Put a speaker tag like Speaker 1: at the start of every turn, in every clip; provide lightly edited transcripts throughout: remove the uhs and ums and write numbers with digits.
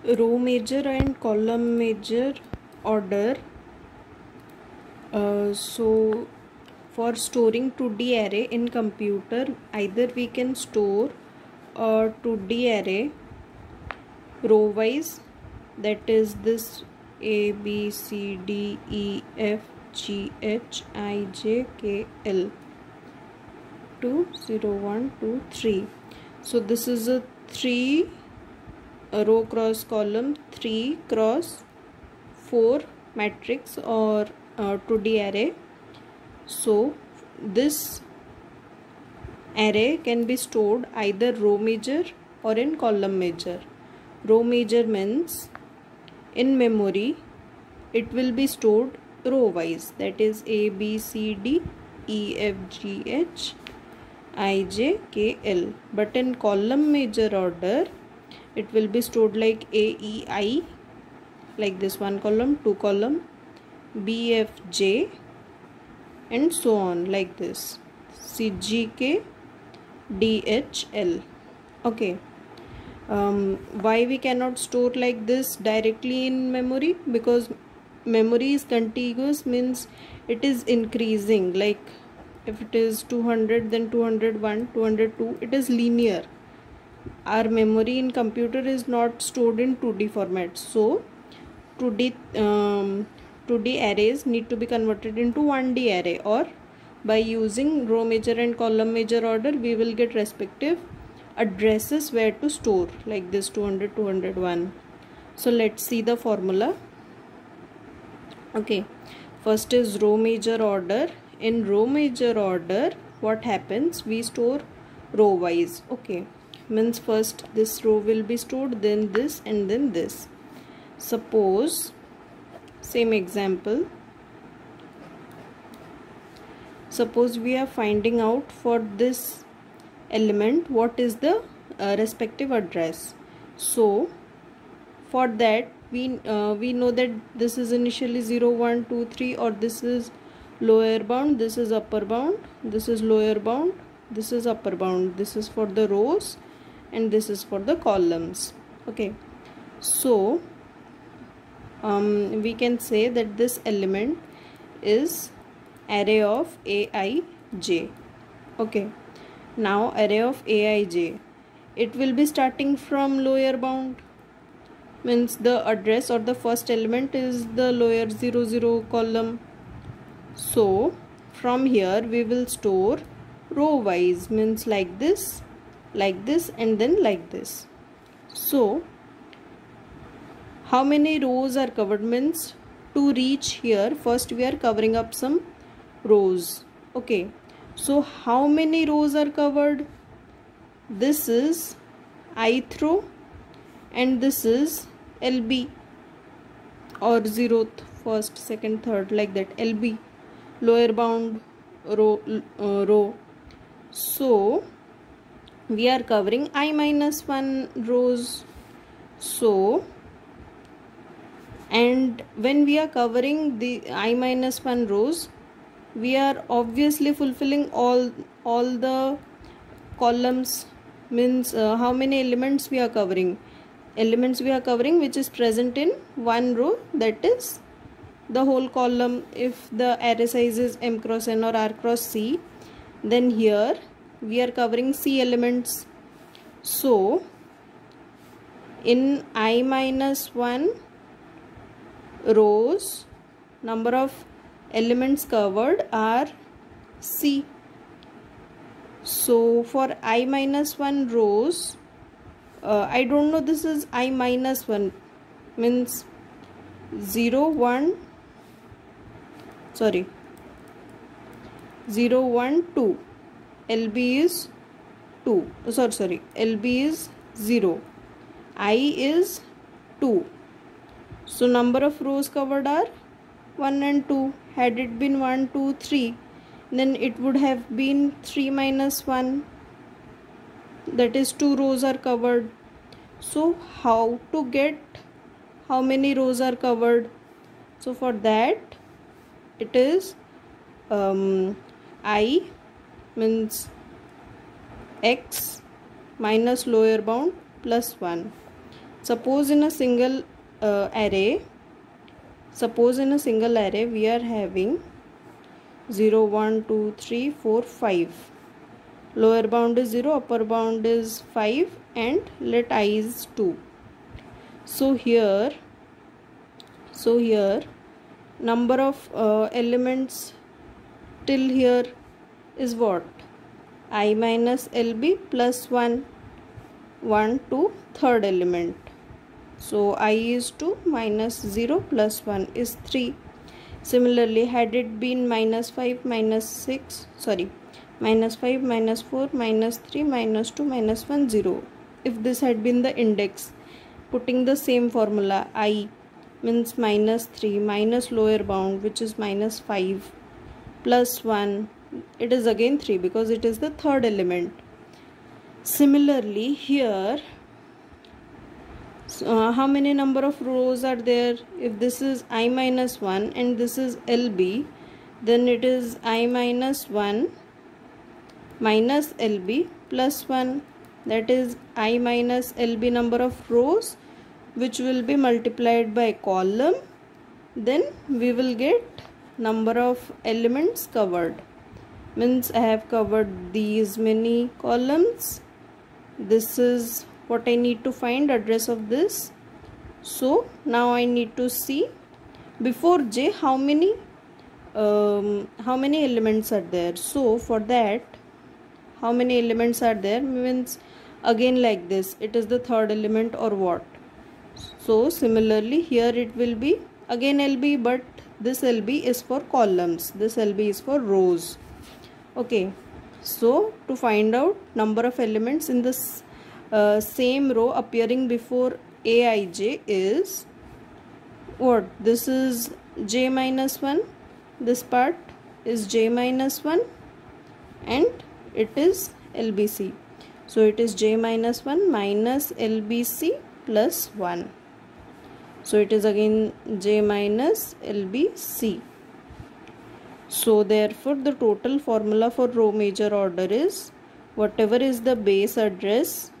Speaker 1: row major and column major order. So for storing 2D array in computer, either we can store a 2D array row wise, that is this A B C D E F G H I J K L 2 0 1 2 3. So this is a 3 row cross column 3 cross 4 matrix or 2D array. So this array can be stored either row major or in column major. Row major means in memory it will be stored row wise, that is A B C D E F G H I J K L. But in column major order it will be stored like A E I, like this, 1 column 2 column, B F J and so on, like this, C G K D H L. Okay. Why we cannot store like this directly in memory? Because memory is contiguous, means it is increasing. Like if it is 200, then 201, 202, it is linear. Our memory in computer is not stored in 2D format, so 2D arrays need to be converted into 1D array, or by using row major and column major order we will get respective addresses where to store, like this 200 201. So let's see the formula. Okay, first is row major order. In row major order what happens, we store row wise. Okay, means first this row will be stored, then this, and then this. Suppose, same example, suppose we are finding out for this element what is the respective address. So for that we know that this is initially 0 1 2 3, or this is lower bound, this is upper bound, this is lower bound, this is upper bound. This is for the rows and this is for the columns. Okay, so we can say that this element is array of Aij. Okay, now array of Aij, it will be starting from lower bound, means the address or the first element is the lower 0 0 column. So from here we will store row wise, means like this, and then like this. So how many rows are covered, means to reach here first we are covering up some rows. Okay, so how many rows are covered? This is ith row and this is LB, or 0th, 1st, 2nd, 3rd, like that, LB, lower bound row. So we are covering I-1 rows. So, and when we are covering the I-1 rows, we are obviously fulfilling all the columns, means how many elements we are covering? Elements we are covering which is present in one row, that is the whole column. If the array size is m cross n or r cross c, then here we are covering c elements. So in I-1 rows, number of elements covered are c. So for I-1 rows, I don't know, this is I-1, means 0 1 2, LB is 2, sorry, LB is 0, I is 2. So number of rows covered are 1 and 2. Had it been 1 2 3, then it would have been 3 minus 1, that is 2 rows are covered. So how to get how many rows are covered? So for that it is I, means x minus lower bound plus 1. Suppose in a single array we are having 0 1 2 3 4 5. Lower bound is 0, upper bound is 5, and let I is 2. So here number of elements till here is what? I minus LB plus 1 to third element. So I is 2 minus 0 plus 1 is 3. Similarly, had it been minus 5 minus 5 minus 4 minus 3 minus 2 minus 1 0. If this had been the index, putting the same formula, I means minus 3 minus lower bound, which is minus 5, plus 1, it is again 3 because it is the third element. Similarly here, how many number of rows are there? If this is I minus 1 and this is LB, then it is I minus 1 minus LB plus 1, that is I minus LB number of rows, which will be multiplied by column. Then we will get number of elements covered. Means I have covered these many columns. This is what I need to find, address of this. So now I need to see before J how many elements are there. So for that, how many elements are there means again like this, it is the third element or what. So similarly here it will be again LB, but this LB is for columns, this LB is for rows. Okay, so to find out number of elements in this same row appearing before Aij is what? This is J minus 1, this part is J minus 1, and it is LBC. So it is J minus 1 minus LBC plus 1. So it is again J minus LBC. So therefore the total formula for row major order is whatever is the base address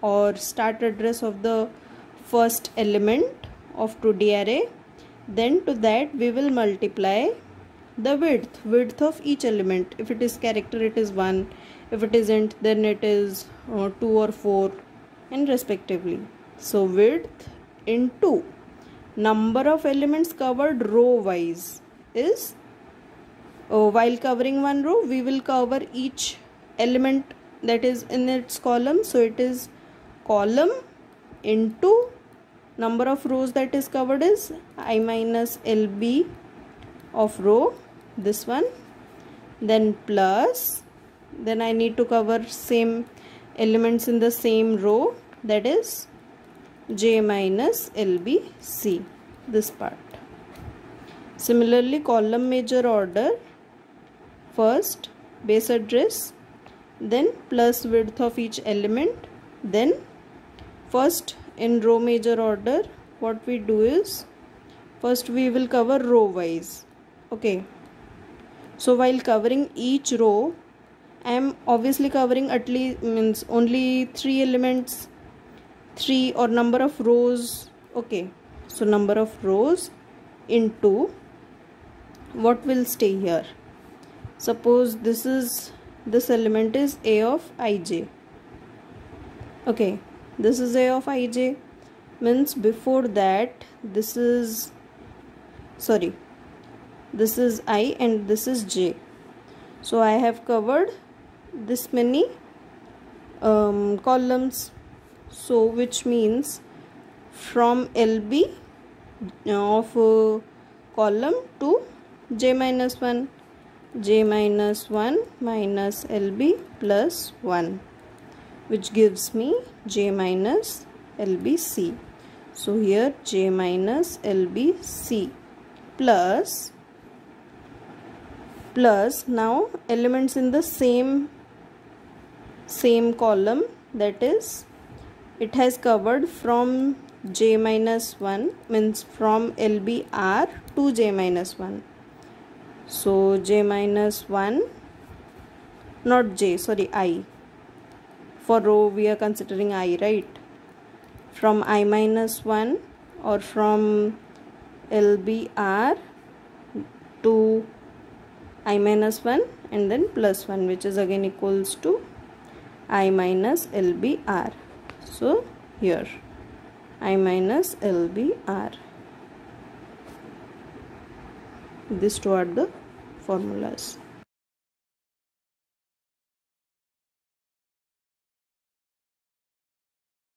Speaker 1: or start address of the first element of 2D array, then to that we will multiply the width of each element. If it is character, it is 1, if it isn't, then it is 2 or 4, and respectively. So width into number of elements covered row wise is, while covering one row we will cover each element that is in its column. So it is column into number of rows that is covered is I minus LB of row, this one, then plus, then I need to cover same elements in the same row, that is J minus LBC, this part. Similarly column major order, first base address, then plus width of each element, then first in row major order what we do is first we will cover row wise. Okay, so while covering each row I am obviously covering at least means only 3 elements, 3 or number of rows. Okay, so number of rows into what will stay here. Suppose this element is A of ij. Okay, this is A of ij, means before that this is I and this is j. So I have covered this many columns. So which means from LB of column to J minus 1 minus LB plus 1, which gives me J minus LBC. So here J minus LBC plus now elements in the same column, that is it has covered from J minus 1 means from LBR to J minus 1. So J minus 1, not J, sorry, I. For row we are considering I, right? from I minus 1 or from LBR to I minus 1 and then plus 1, which is again equals to I minus LBR. So here I minus LBR. These two are the formulas.